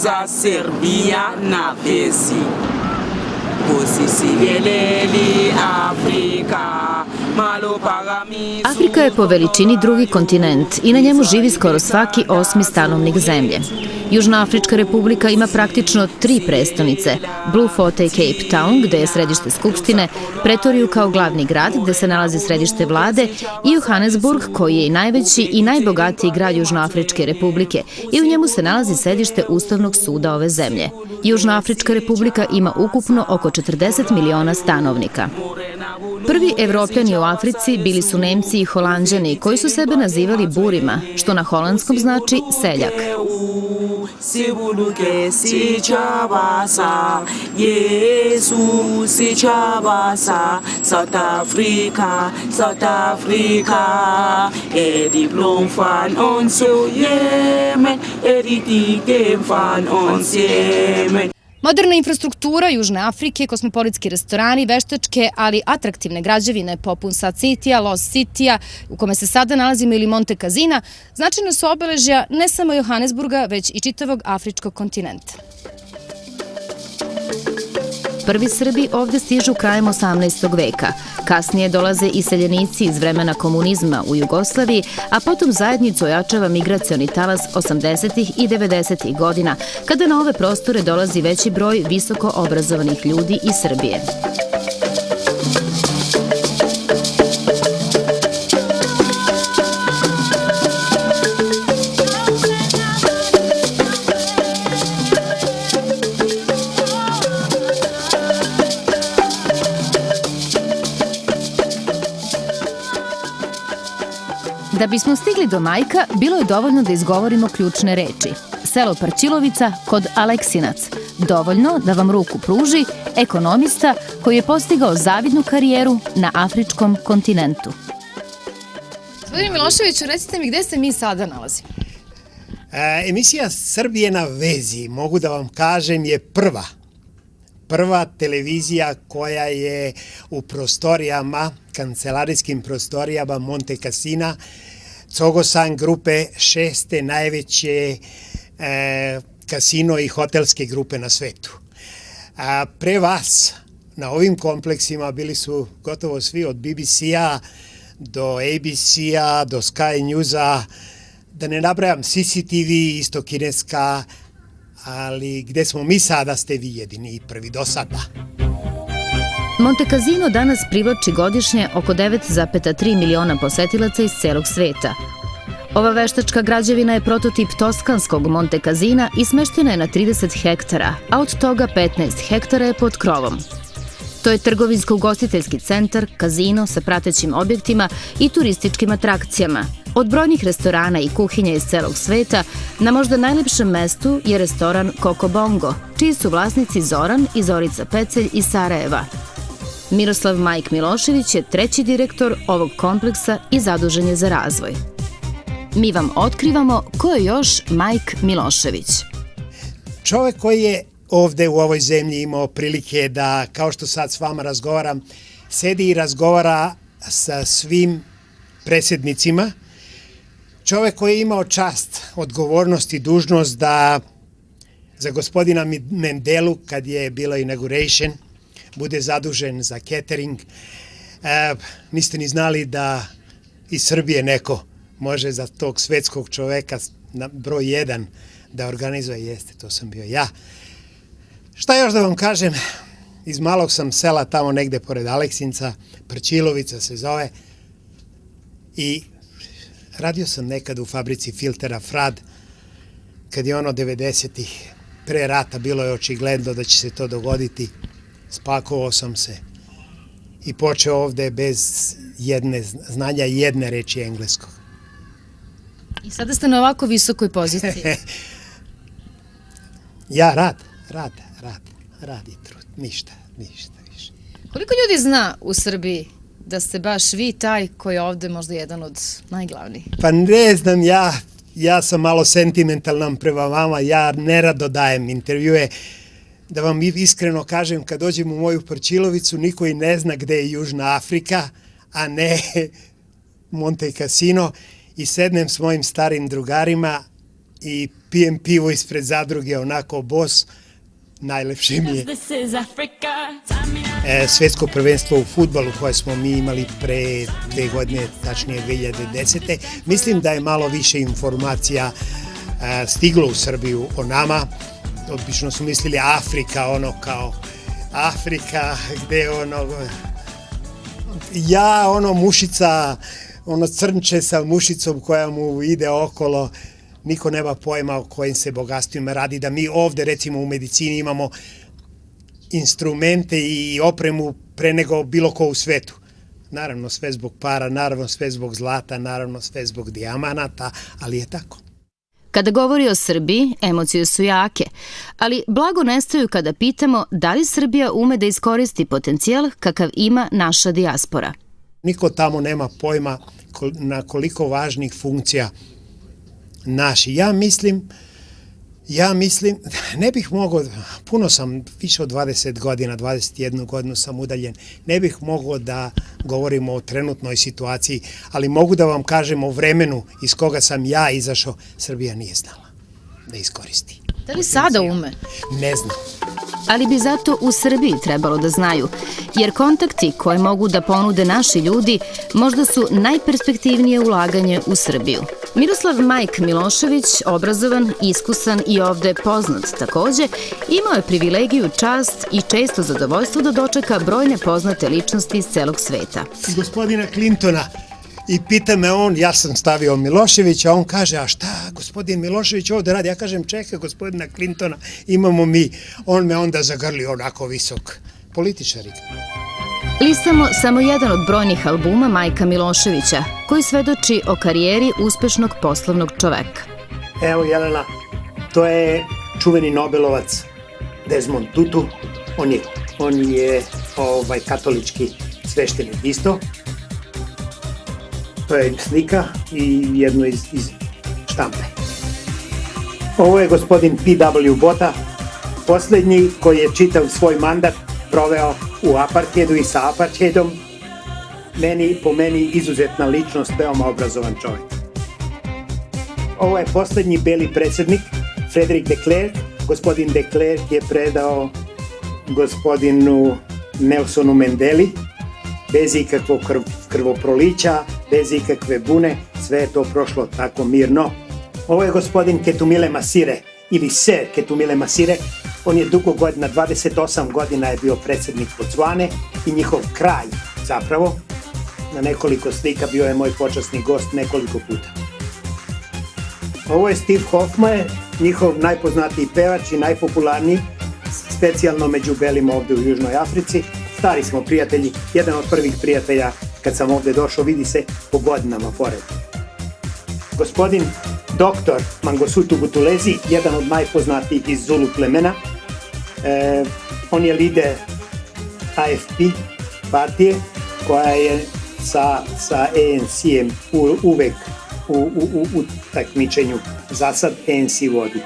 za Serbia na vezi. Posisiljeleli Afrika. Afrika je po veličini drugi kontinent i na njemu živi skoro svaki 8. stanovnik zemlje. Južnoafrička republika ima praktično 3 prestonice, Bluefonte i Cape Town, gde je središte skupštine, Pretoriju kao glavni grad, gde se nalazi središte vlade, i Johannesburg, koji je i najveći i najbogatiji grad Južnoafričke republike, i u njemu se nalazi sedište Ustavnog suda ove zemlje. Južnoafrička republika ima ukupno oko 40 miliona stanovnika. Prvi Evropljani u Africi bili su Nemci i Holanđani, koji su sebe nazivali burima, što na holandskom znači seljak. Moderna infrastruktura Južne Afrike, kosmopolitski restorani, veštačke, ali atraktivne građevine poput Sad Citya, Lost Citya, u kome se sada nalazimo, ili Monte Casina, značajna su obeležja ne samo Johannesburga, već i čitavog afričkog kontinenta. Prvi Srbi ovde stižu krajem 18. veka. Kasnije dolaze iseljenici iz vremena komunizma u Jugoslaviji, a potom zajednicu ojačava migracioni talas 80. i 90. godina, kada na ove prostore dolazi veći broj visoko obrazovanih ljudi iz Srbije. Da bismo stigli do Majka, bilo je dovoljno da izgovorimo ključne reči. Selo Parčilovica kod Aleksinac. Dovoljno da vam ruku pruži ekonomista koji je postigao zavidnu karijeru na afričkom kontinentu. Gospodine Miloševiću, recite mi gde se mi sada nalazimo? Emisija Srbije na vezi, mogu da vam kažem, je prva televizija koja je u prostorijama, kancelarijskim prostorijama Monte Casina, Cogosan grupe, 6. najveće kasino i hotelske grupe na svetu. Pre vas na ovim kompleksima bili su gotovo svi, od BBC-a do ABC-a, do Sky News-a, da ne nabrajam, CCTV, isto kineska, ali gde smo mi sada ste vi jedini i prvi do sada. Monte Casino danas privlači godišnje oko 9,3 miliona posetilaca iz celog sveta. Ova veštačka građevina je prototip toskanskog Monte Casina i smeštena je na 30 hektara, a od toga 15 hektara je pod krovom. To je trgovinsko-ugostiteljski centar, kazino sa pratećim objektima i turističkim atrakcijama. Od brojnih restorana i kuhinja iz celog sveta, na možda najlepšem mestu je restoran Coco Bongo, čiji su vlasnici Zoran i Zorica Pecelj iz Sarajeva. Miroslav Majk Milošević je 3. direktor ovog kompleksa i zadužen je za razvoj. Mi vam otkrivamo ko je još Majk Milošević. Čovek koji je ovde u ovoj zemlji imao prilike da, kao što sad s vama razgovaram, sedi i razgovara sa svim predsjednicima. Čovek koji je imao čast, odgovornost i dužnost da za gospodina Mendelu, kad je bilo inauguration, bude zadužen za catering. Niste ni znali da iz Srbije neko može za tog svetskog čoveka na broj 1 da organizuje, jeste, to sam bio ja. Šta još da vam kažem, iz malog sam sela tamo negde pored Aleksinca, Parčilovica se zove, i radio sam nekad u fabrici filtera Frad, kad je ono 90-ih, pre rata, bilo je očigledno da će se to dogoditi. Spakovao sam se i počeo ovde bez znanja jedne reči engleskog. I sada ste na ovako visokoj poziciji. Ja rad i trud, ništa više. Koliko ljudi zna u Srbiji da ste baš vi taj koji je ovde možda jedan od najglavnijih? Pa ne znam, ja sam malo sentimentalan prema vama, ja nerado dajem intervjue. Da vam iskreno kažem, kad dođem u moju Parčilovicu, niko i ne zna gde je Južna Afrika, a ne Monte Casino, i sednem s mojim starim drugarima i pijem pivo ispred zadruge, onako bos, najlepše mi je. Svetsko prvenstvo u fudbalu koje smo mi imali pre 2 godine, tačnije 2010. Mislim da je malo više informacija stiglo u Srbiju o nama. Obično su mislili Afrika, ono kao Afrika, gde ono, ja ono mušica, ono crnče sa mušicom koja mu ide okolo, niko nema pojma o kojim se bogatstvima radi, da mi ovde recimo u medicini imamo instrumente i opremu pre nego bilo ko u svetu. Naravno sve zbog para, naravno sve zbog zlata, naravno sve zbog dijamanata, ali je tako. Kada govori o Srbiji, emocije su jake, ali blago nestaju kada pitamo da li Srbija ume da iskoristi potencijal kakav ima naša dijaspora. Niko tamo nema pojma na koliko važnih funkcija naši. Ja mislim, ne bih mogao, puno sam, više od 20 godina, 21 godinu sam udaljen, ne bih mogao da govorimo o trenutnoj situaciji, ali mogu da vam kažem o vremenu iz koga sam ja izašao, Srbija nije znala da iskoristi. Da li sada ume? Ne znam. Ali bi zato u Srbiji trebalo da znaju, jer kontakti koje mogu da ponude naši ljudi možda su najperspektivnije ulaganje u Srbiju. Miroslav Majk Milošević, obrazovan, iskusan i ovde poznat takođe, imao je privilegiju, čast i često zadovoljstvo da dočeka brojne poznate ličnosti iz celog sveta. Gospodina Clintona, i pita me on, ja sam stavio Milošević, a on kaže, a šta gospodin Milošević ovde radi? Ja kažem, čekaj gospodina Clintona, imamo mi. On me onda zagrli onako visok. Političari. Listamo samo jedan od brojnih albuma Majka Miloševića, koji svedoči o karijeri uspešnog poslovnog čoveka. Evo Jelena, to je čuveni Nobelovac Desmond Tutu. On je katolički sveštenik isto. To je slika i jedno iz štampe. Ovo je gospodin P.W. Botha, poslednji koji je čitav svoj mandat proveo u apartheidu i sa apartheidom. Po meni izuzetna ličnost, veoma obrazovan čovjek. Ovo je poslednji beli predsednik, Frederick de Klerk. Gospodin de Klerk je predao gospodinu Nelsonu Mandeli, bez ikakvog krvoprolića, bez ikakve bune, sve je to prošlo tako mirno. Ovo je gospodin Ketumile Masire, ili Ser Ketumile Masire. On je dugo godina, 28 godina je bio predsednik Bocvane i njihov kralj zapravo. Na nekoliko slika bio je moj počasni gost nekoliko puta. Ovo je Steve Hofmaier, njihov najpoznatiji pevač i najpopularniji, specijalno među belima ovde u Južnoj Africi. Stari smo prijatelji, jedan od prvih prijatelja kad sam ovde došao, vidi se po godinama pored. Gospodin doktor Mangosuthu Buthelezi, jedan od najpoznatijih iz Zulu plemena. On je lider AFP partije koja je sa ANC-em uvek u takmičenju. Za sad ANC vodi.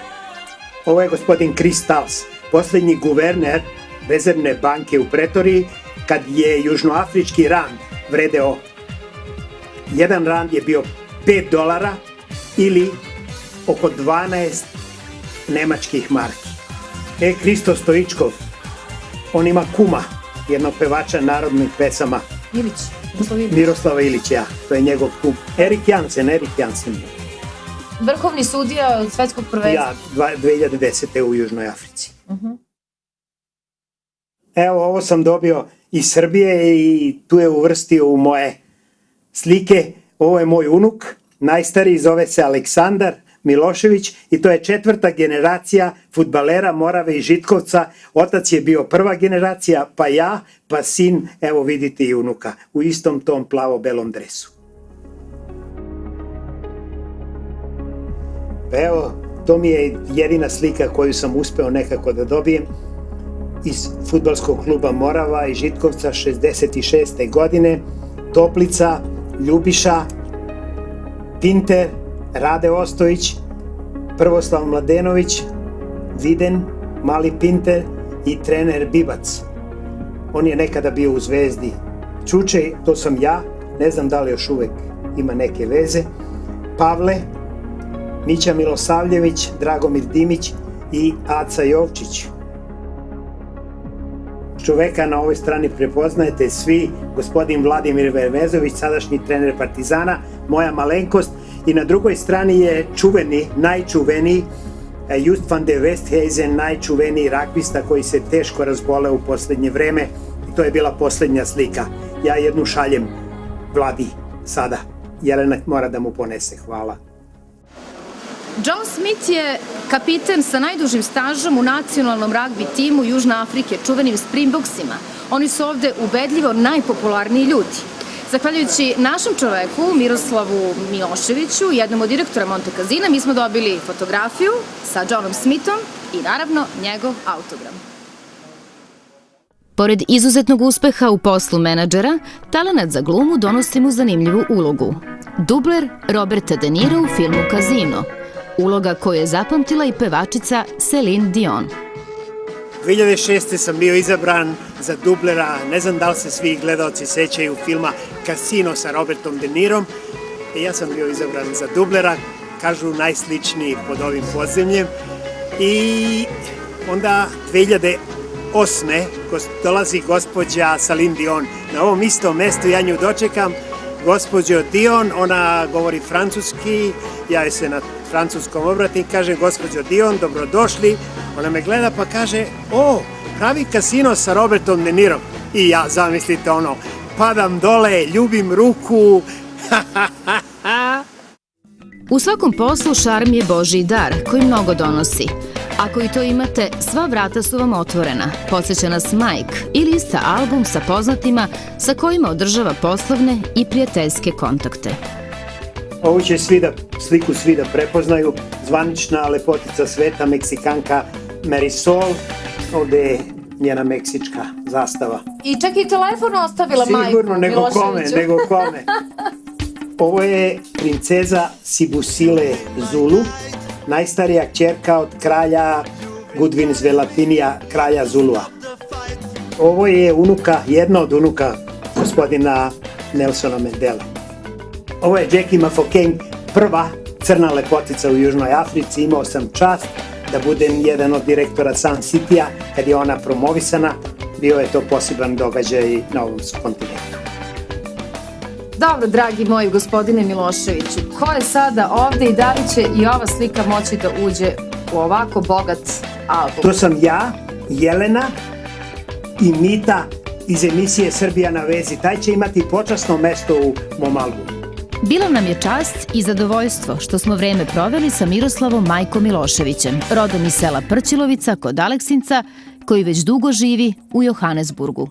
Ovo je gospodin Chris Stals, poslednji guverner Rezervne banke u Pretoriji, kad je južnoafrički rand vredeo, jedan rand je bio $5 ili oko 12 nemačkih marki. Hristo Stoičkov, on ima kuma, jednog pevača narodnih pesama. Miroslava Ilića, to je njegov kum. Erik Jansen. Vrhovni sudija svetskog prvenstva. Ja, 2010. u Južnoj Africi. Evo, ovo sam dobio iz Srbije i tu je uvrstio u moje slike. Ovo je moj unuk, najstariji, zove se Aleksandar Milošević i to je 4. generacija fudbalera Morave i Žitkovca. Otac je bio 1. generacija, pa ja, pa sin, evo vidite i unuka, u istom tom plavo-belom dresu. Evo, to mi je jedina slika koju sam uspeo nekako da dobijem iz fudbalskog kluba Morava i Žitkovca 66. godine. Toplica, Ljubiša, Pinter, Rade Ostojić, Prvoslav Mladenović, Viden, Mali Pinter i trener Bibac. On je nekada bio u Zvezdi. Čučej, to sam ja, ne znam da li još uvek ima neke veze. Pavle, Mića Milosavljević, Dragomir Dimić i Aca Jovčić. Čoveka na ovoj strani prepoznajete svi, gospodin Vladimir Vermezović, sadašnji trener Partizana, moja malenkost, i na drugoj strani je čuveni, najčuveniji Just van de Westhuizen, najčuveniji rakvista koji se teško razboleo u poslednje vreme, i to je bila poslednja slika. Ja jednu šaljem Vladi sada. Jelena mora da mu ponese. Hvala. John Smith je kapiten sa najdužim stažom u nacionalnom ragbi timu Južne Afrike, čuvenim Springboksima. Oni su ovde ubedljivo najpopularniji ljudi. Zahvaljujući našem čoveku, Miroslavu Miloševiću, jednom od direktora Montecasina, mi smo dobili fotografiju sa Johnom Smithom i naravno njegov autogram. Pored izuzetnog uspeha u poslu menadžera, talenat za glumu donosi mu zanimljivu ulogu. Dubler Roberta De Nira u filmu Casino, uloga koju je zapamtila i pevačica Celine Dion. 2006. sam bio izabran za dublera, ne znam da li se svi gledalci sećaju filma Casino sa Robertom De Nirom. Ja sam bio izabran za dublera, kažu najsličniji pod ovim podzemljem. I onda 2008. dolazi gospođa Celine Dion na ovom istom mestu, ja nju dočekam. Gospođo Dion, ona govori francuski, ja joj se na francuskom obratim, kaže gospođo Dion, dobrodošli. Ona me gleda pa kaže, o, pravi Casino sa Robertom De Nirom. I ja, zamislite ono, padam dole, ljubim ruku. U svakom poslu šarm je Božji dar koji mnogo donosi. Ako i to imate, sva vrata su vam otvorena. Podsjeća nas Mike i lista album sa poznatima sa kojima održava poslovne i prijateljske kontakte. Ovu će sliku svi da prepoznaju. Zvanična lepotica sveta, Meksikanka Marisol. Ovde je njena meksička zastava. I čak i telefon ostavila Majku Miloševiću. Sigurno, nego kome. Ovo je princeza Sibusile Zulu, najstarija kćerka od kralja Goodwin Zvelatinija, kralja Zulua. Ovo je jedna od unuka gospodina Nelsona Mandela. Ovo je Jackie Mafokeng, prva crna lepotica u Južnoj Africi. Imao sam čast da budem jedan od direktora Sun City-a kad je ona promovisana. Bio je to poseban događaj na ovom kontinentu. Dobro, dragi moji gospodine Miloševiću, ko je sada ovde i da li će i ova slika moći da uđe u ovako bogat album? To sam ja, Jelena i Mita iz emisije Srbija na vezi. Taj će imati počasno mesto u mom albumu. Bila nam je čast i zadovoljstvo što smo vreme proveli sa Miroslavom Majkom Miloševićem, rodom iz sela Prćilovica kod Aleksinca, koji već dugo živi u Johannesburgu.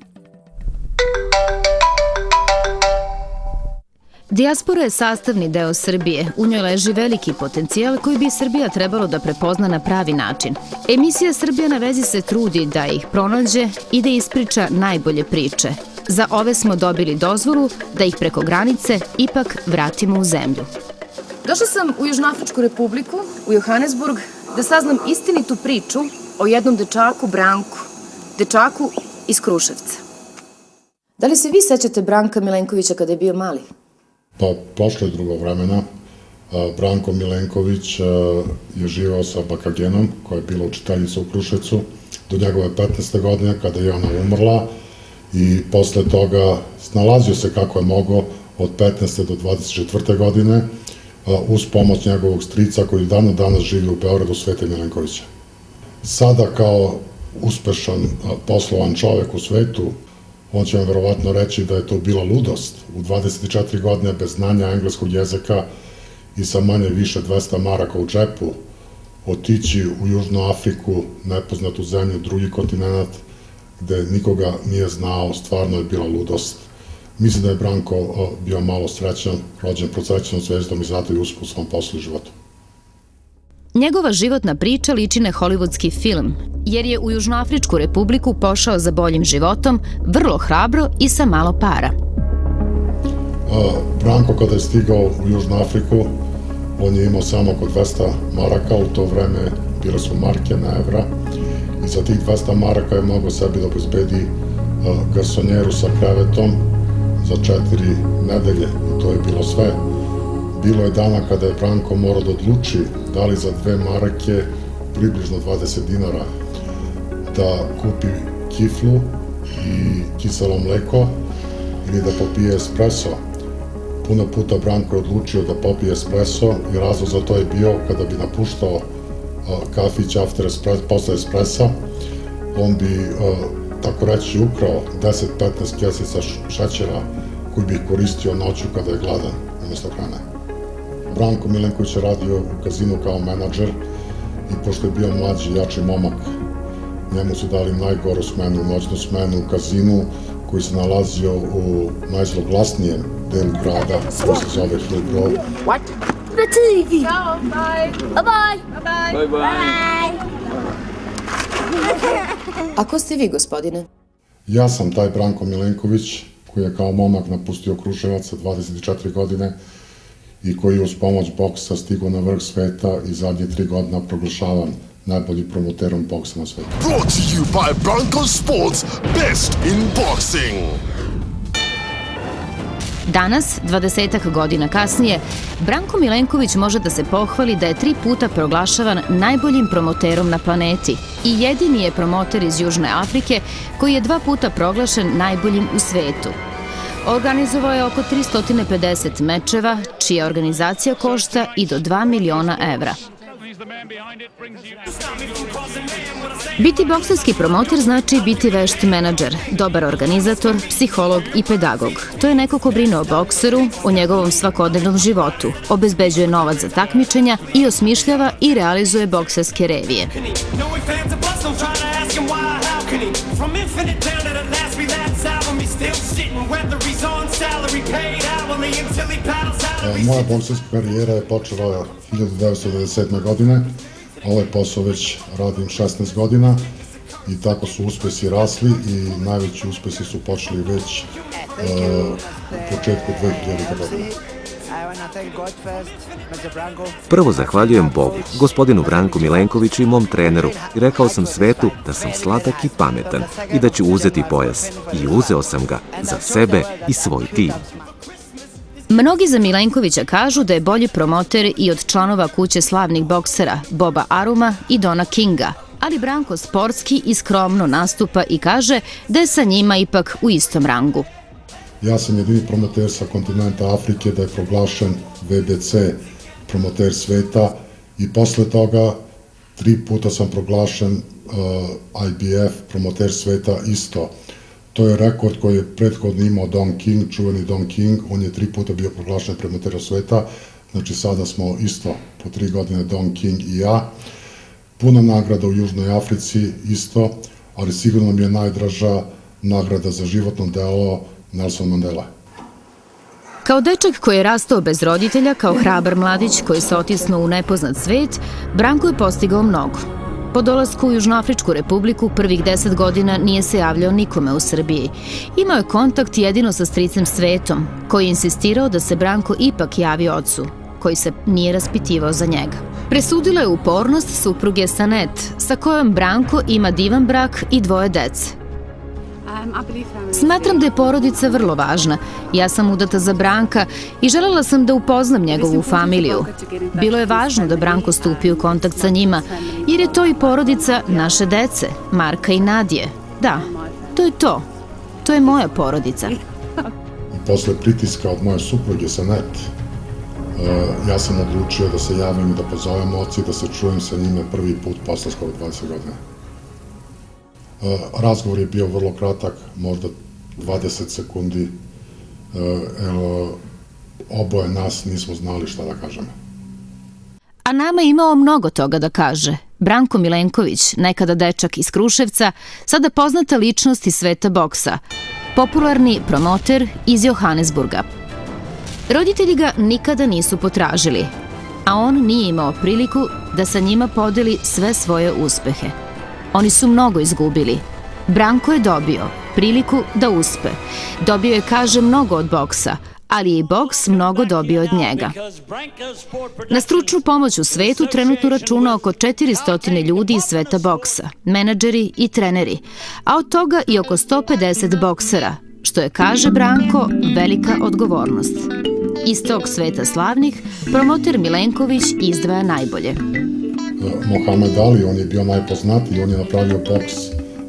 Dijaspora je sastavni deo Srbije, u njoj leži veliki potencijal koji bi Srbija trebalo da prepozna na pravi način. Emisija Srbija na vezi se trudi da ih pronađe i da ispriča najbolje priče. Za ove smo dobili dozvolu da ih preko granice ipak vratimo u zemlju. Došla sam u Južnoafričku republiku, u Johannesburg, da saznam istinitu priču o jednom dečaku Branku, dečaku iz Kruševca. Da li se vi sećate Branka Milenkovića kada je bio mali? Pa, prošlo je drugo vremena. Branko Milenković je živao sa Bakagenom, koja je bila učiteljica u Kruševcu, do njegove 15. godine, kada je ona umrla, i posle toga snalazio se kako je mogao od 15. do 24. godine uz pomoć njegovog strica koji danas živi u Beogradu, Svete Milenkovića. Sada kao uspešan poslovan čovek u svetu, on će vam verovatno reći da je to bila ludost. U 24 godine bez znanja engleskog jezika i sa manje više 200 maraka u džepu otići u Južnu Afriku, nepoznatu zemlju, drugi kontinent, gde nikoga nije znao, stvarno je bila ludost. Mislim da je Branko bio malo srećan, rođen pod srećnom zvezdom i zato je uspeo u svom poslu i životu. Njegova životna priča liči na hollywoodski film, jer je u Južnoafričku republiku pošao za boljim životom, vrlo hrabro i sa malo para. Branko kada je stigao u Južnu Afriku, on je imao samo oko 200 maraka, u to vreme bile su marke na evra, i za tih 200 maraka je mogao sebi da obezbedi garsonjeru sa krevetom za 4 nedelje, i to je bilo sve. Bilo je dana kada je Branko morao da odluči da li za 2 marke, približno 20 dinara, da kupi kiflu i kiselo mleko ili da popije espresso. Puno puta Branko je odlučio da popije espresso i razlog za to je bio kada bi napuštao kafić posle espressa, on bi, tako reći, ukrao 10-15 kesica šećera koji bi koristio noću kada je gladan umjesto hrane. Branko Milenković je radio u kazinu kao menadžer i pošto je bio mlađi, jači momak, njemu su dali najgoru smenu, noćnu smenu u kazinu koji se nalazio u najzloglasnijem delu grada, koji se zove Hillgrove. What? The TV. Ciao, bye. Bye. Bye. Bye. A ko ste vi, gospodine? Ja sam taj Branko Milenković koji je kao momak napustio Kruševac sa 24 godine i koji je uz pomoć boksa stigao na vrh sveta i zadnje 3 godina proglašavan najboljim promoterom boksa na svetu. Brought to you by Branko Sports, best in boxing. Danas, 20 godina kasnije, Branko Milenković može da se pohvali da je 3 puta proglašavan najboljim promoterom na planeti i jedini je promoter iz Južne Afrike koji je 2 puta proglašen najboljim u svetu. Organizovao je oko 350 mečeva, čija organizacija košta i do 2 miliona evra. Biti bokserski promoter znači biti vešt menadžer, dobar organizator, psiholog i pedagog. To je neko ko brine o bokseru, o njegovom svakodnevnom životu, obezbeđuje novac za takmičenja i osmišljava i realizuje bokserske revije. Moja bokserska karijera je počela 1997. godine. Ovaj posao već radim 16 godina i tako su uspesi rasli i najveći uspesi su počeli već u početku 2000. godine. Prvo zahvaljujem Bogu, gospodinu Branku Milenkoviću i mom treneru i rekao sam svetu da sam sladak i pametan i da ću uzeti pojas. I uzeo sam ga za sebe i svoj tim. Mnogi za Milenkovića kažu da je bolji promoter i od članova kuće slavnih boksera Boba Aruma i Dona Kinga, ali Branko sportski i skromno nastupa i kaže da je sa njima ipak u istom rangu. Ja sam jedini promoter sa kontinenta Afrike da je proglašen VBC promoter sveta i posle toga 3 puta sam proglašen IBF promoter sveta isto. To je rekord koji je prethodno imao Don King, čuveni Don King, on je 3 puta bio proglašen promoterom sveta, znači sada smo isto po 3 godine Don King i ja. Puno nagrada u Južnoj Africi isto, ali sigurno mi je najdraža nagrada za životno delo Nelson Mandela. Kao dečak koji je rastao bez roditelja, kao hrabar mladić koji se otisnuo u nepoznat svet, Branko je postigao mnogo. Po dolasku u Južnoafričku republiku prvih 10 godina nije se javljao nikome u Srbiji. Imao je kontakt jedino sa stricem Svetom, koji je insistirao da se Branko ipak javi ocu, koji se nije raspitivao za njega. Presudila je upornost supruge Sanet, sa kojom Branko ima divan brak i 2 dece. Smatram da je porodica vrlo važna. Ja sam udata za Branka i želela sam da upoznam njegovu familiju. Bilo je važno da Branko stupi u kontakt sa njima, jer je to i porodica naše dece, Marka i Nadije. Da, to je to. To je moja porodica. Posle pritiska od moje supruge Sanet, ja sam odlučio da se javim i da pozovem oca i da se čujem sa njime prvi put posle skoro 20 godina. Razgovor je bio vrlo kratak, možda 20 sekundi. Oboje nas nismo znali šta da kažemo. A nama je imao mnogo toga da kaže. Branko Milenković, nekada dečak iz Kruševca, sada poznata ličnost iz sveta boksa. Popularni promoter iz Johannesburga. Roditelji ga nikada nisu potražili, a on nije imao priliku da sa njima podeli sve svoje uspehe. Oni su mnogo izgubili. Branko je dobio priliku da uspe. Dobio je, kaže, mnogo od boksa, ali je i boks mnogo dobio od njega. Na stručnu pomoć u svetu trenutno računa oko 400 ljudi iz sveta boksa, menadžeri i treneri, a od toga i oko 150 boksera, što je, kaže Branko, velika odgovornost. Iz tog sveta slavnih, promoter Milenković izdvaja najbolje. Mohamed Ali, on je bio najpoznatiji, on je napravio boks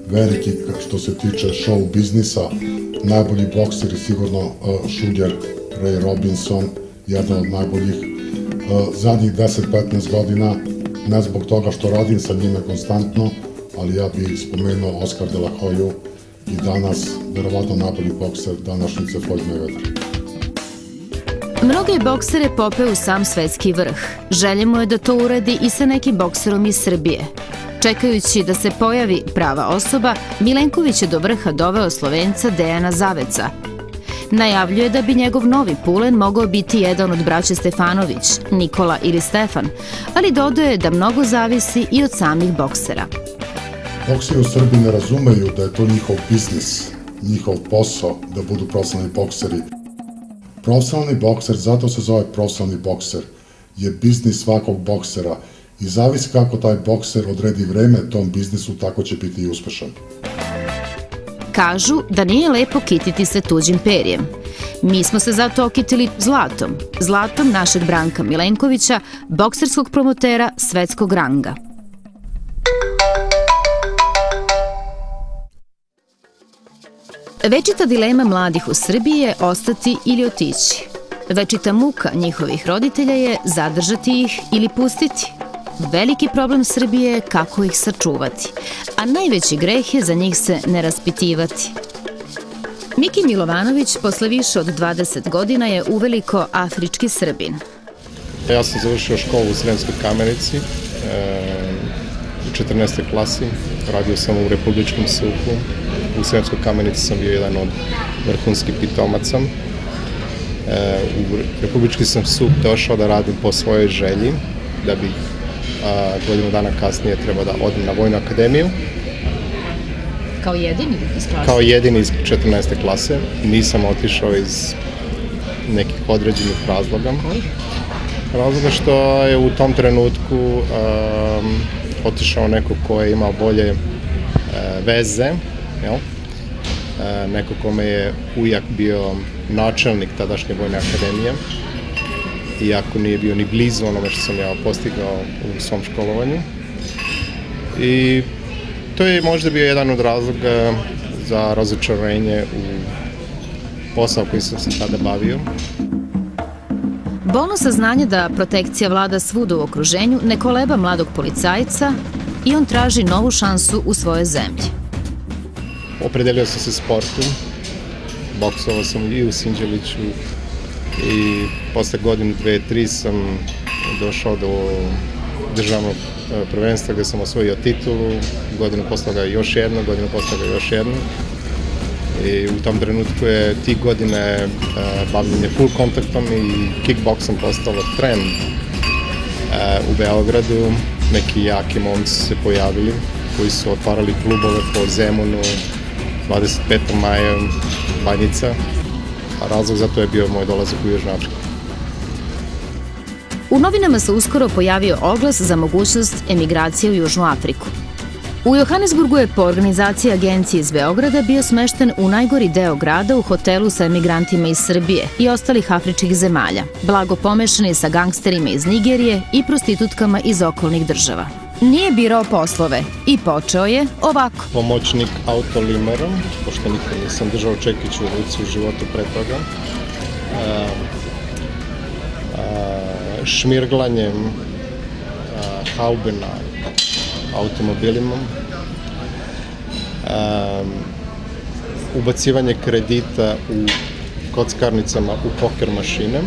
veliki što se tiče show biznisa. Najbolji bokser je sigurno Sugar Ray Robinson, jedan od najboljih zadnjih 10-15 godina, ne zbog toga što radim sa njime konstantno, ali ja bih spomenuo Oscar de la Hoyu i danas, verovatno najbolji bokser današnjice Floyd Mayweather. Mnoge boksere popeo u sam svetski vrh. Želje mu je da to uradi i sa nekim bokserom iz Srbije. Čekajući da se pojavi prava osoba, Milenković je do vrha doveo Slovenca Dejana Zaveca. Najavljuje da bi njegov novi pulen mogao biti jedan od braće Stefanović, Nikola ili Stefan, ali dodaje da mnogo zavisi i od samih boksera. Bokseri u Srbiji ne razumeju da je to njihov biznis, njihov posao da budu profesionalni bokseri. Profesionalni bokser, zato se zove profesionalni bokser, je biznis svakog boksera i zavisi kako taj bokser odredi vreme tom biznisu, tako će biti i uspešan. Kažu da nije lepo kititi se tuđim perjem. Mi smo se zato okitili zlatom. Zlatom našeg Branka Milenkovića, bokserskog promotera svetskog ranga. Večita dilema mladih u Srbiji je ostati ili otići. Večita muka njihovih roditelja je zadržati ih ili pustiti. Veliki problem Srbije je kako ih sačuvati, a najveći greh je za njih se ne raspitivati. Miki Milovanović posle više od 20 godina je uveliko afrički Srbin. Ja sam završio školu u Sremskoj Kamenici u 14. klasi. Radio sam u Republičkom SUP-u. U Sremskoj Kamenici sam bio jedan od vrhunskih pitomaca. U Republički sam SUP došao da radim po svojoj želji, da bih godinu dana kasnije trebao da odem na Vojnu akademiju. Kao jedini iz klase? Kao jedini iz 14. klase. Nisam otišao iz nekih određenih razloga. Razloga što je u tom trenutku otišao neko ko je imao bolje veze, neko kome je ujak bio načelnik tadašnje Vojne akademije, iako nije bio ni blizu onome što sam ja postigao u svom školovanju. I to je možda bio jedan od razloga za razočarenje u posao koji sam se tada bavio. Bolno saznanje da protekcija vlada svuda u okruženju ne koleba mladog policajca i on traži novu šansu u svojoj zemlji. Opredelio sam se sportu, boksovao sam i u Sinđeliću i posle godinu, 2-3 sam došao do državnog prvenstva gde sam osvojio titulu, godinu posle toga još jednu, godinu posle toga još jednu. I u tom trenutku je tih godine bavljenje full kontaktom i kickboksom postalo trend u Beogradu. Neki jaki momci se pojavili koji su otvarali klubove po Zemunu, 25. maja, Banjica, a razlog za to je bio moj dolazak u Južnu Afriku. U novinama se uskoro pojavio oglas za mogućnost emigracije u Južnu Afriku. U Johannesburgu je po organizaciji agencije iz Beograda bio smešten u najgori deo grada u hotelu sa emigrantima iz Srbije i ostalih afričkih zemalja, blago pomešani sa gangsterima iz Nigerije i prostitutkama iz okolnih država. Nije birao poslove i počeo je ovako. Pomoćnik autolimera, pošto nikad nisam držao čekić u ruci u životu pre toga, šmirglanjem haube na automobilima, ubacivanje kredita u kockarnicama u poker mašine,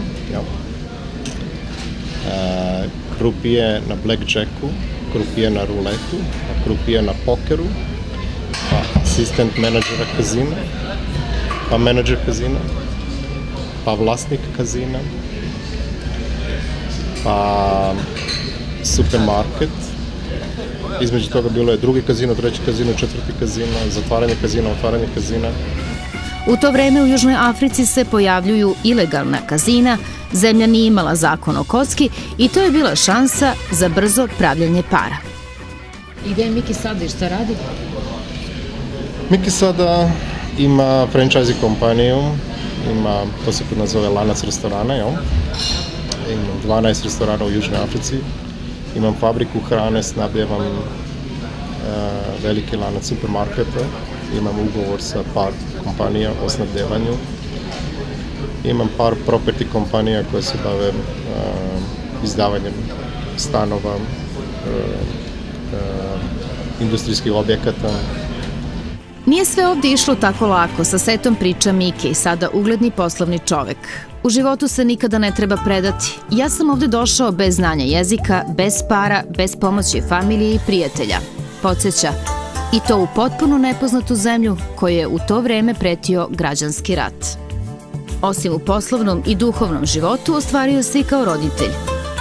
krupije na blackjacku, krupije na ruletu, krupije na pokeru, pa asistent menadžera kazina, pa menadžer kazina, pa vlasnik kazina, pa supermarket. Između toga bilo je drugi kazino, treći kazino, četvrti kazino, zatvaranje kazina, otvaranje kazina. U to vreme u Južnoj Africi se pojavljuju ilegalna kazina, zemlja nije imala zakon o kocki i to je bila šansa za brzo pravljanje para. I gde je Miki sada i šta radi? Miki sada ima franchise kompaniju to se kod nas zove lanac restorana, jel? Imam 12 restorana u Južnoj Africi, imam fabriku hrane, snabdevam veliki lanac supermarketa, imam ugovor sa par kompanija o snabdevanju, imam par property kompanija koje se bave izdavanjem stanova, industrijskih objekata. Nije sve ovdje išlo tako lako, sa setom priča Miki, sada ugledni poslovni čovek. U životu se nikada ne treba predati. Ja sam ovdje došao bez znanja jezika, bez para, bez pomoći familije i prijatelja. Podsjeća, i to u potpuno nepoznatu zemlju kojoj je u to vreme pretio građanski rat. Osim u poslovnom i duhovnom životu, ostvario se i kao roditelj.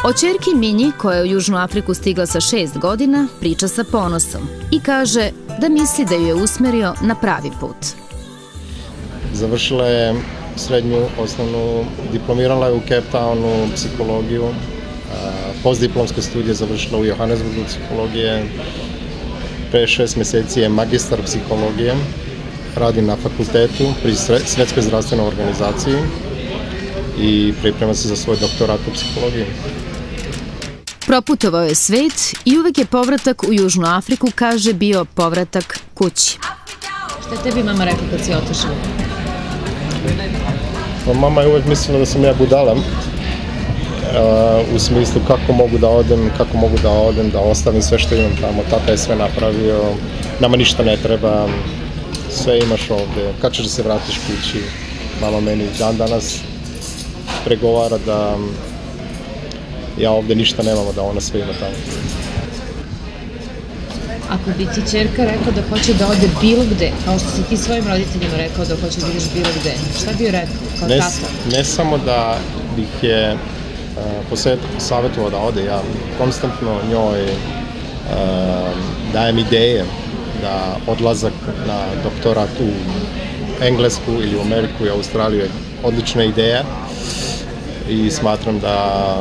O ćerki Minji, koja je u Južnu Afriku stigla sa 6 godina, priča sa ponosom i kaže da misli da ju je usmerio na pravi put. Završila je srednju, osnovnu, diplomirala je u Cape Townu psihologiju, postdiplomske studije završila u Johannesburgu psihologije, pre 6 meseci je magistar psihologije, radi na fakultetu pri Svetskoj zdravstvenoj organizaciji i priprema se za svoj doktorat u psihologiji. Proputovao je svet i uvek je povratak u Južnu Afriku, kaže, bio povratak kući. Šta je tebi mama rekla kad si otišla? Mama je uvek mislila da sam ja budala, u smislu kako mogu da odem, da ostavim sve što imam tamo. Tata je sve napravio, nama ništa ne treba, sve imaš ovde, kad ćeš da se vratiš kući? Mama meni dan danas pregovara da ja ovde ništa nemamo, da ona sve ima tamo. Ako bi ti ćerka rekla da hoće da ode bilo gde, kao što si ti svojim roditeljima rekao da hoće da ideš bilo gde, šta bi joj rekao kao tata? Ne samo da bih je savjetovao da ode, ja konstantno njoj dajem ideje da odlazak na doktorat u Englesku ili u Ameriku i Australiju je odlična ideja i smatram da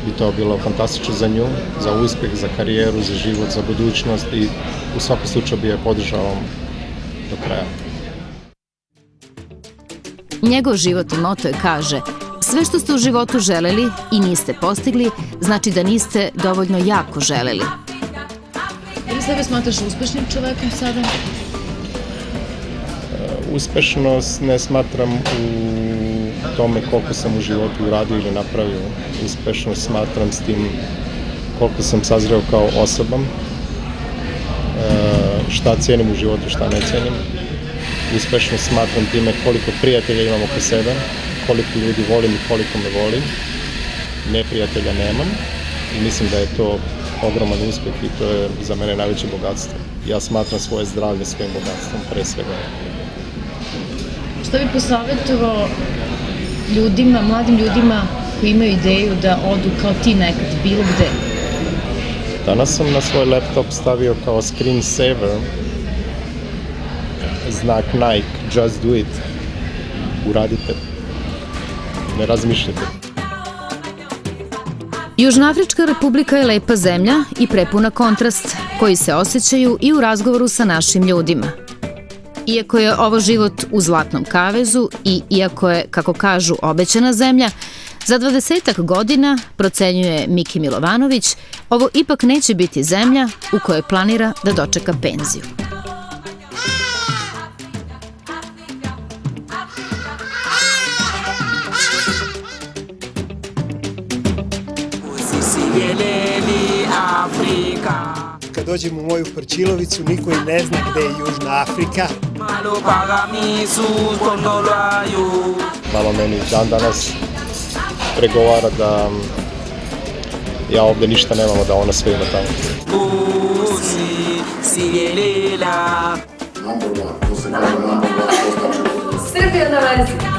bi to bilo fantastično za nju, za uspeh, za karijeru, za život, za budućnost i u svakom slučaju bi je podržao do kraja. Njegov životni moto je, kaže, sve što ste u životu želeli i niste postigli, znači da niste dovoljno jako želeli. Ili sebe smatraš uspešnim čovekom sada? Uspešnost ne smatram u tome koliko sam u životu uradio ili napravio. Uspešnost smatram s tim koliko sam sazreo kao osoba, šta cijenim u životu, šta ne cijenim. Uspešnost smatram time koliko prijatelja imam oko sebe, koliko ljudi volim i koliko me volim. Neprijatelja nemam i mislim da je to ogroman uspeh i to je za mene najveće bogatstvo. Ja smatram svoje zdravlje svojim bogatstvom, pre svega. Šta bi posavjetovao ljudima, mladim ljudima koji imaju ideju da odu kao ti nekad, bilo gde? Danas sam na svoj laptop stavio kao screen saver znak Nike, just do it. Uradite. Ne razmišljate. Južnoafrička republika je lepa zemlja i prepuna kontrasta koji se osjećaju i u razgovoru sa našim ljudima. Iako je ovo život u zlatnom kavezu i iako je, kako kažu, obećana zemlja, za 20 godina, procenjuje Miki Milovanović, ovo ipak neće biti zemlja u kojoj planira da dočeka penziju. Kad dođem u moju Prčilovicu, niko i ne zna gde je Južna Afrika. Mama meni dan danas pregovara da ja ovde ništa nemamo, da ona sve ima tamo. Srbija na vezi.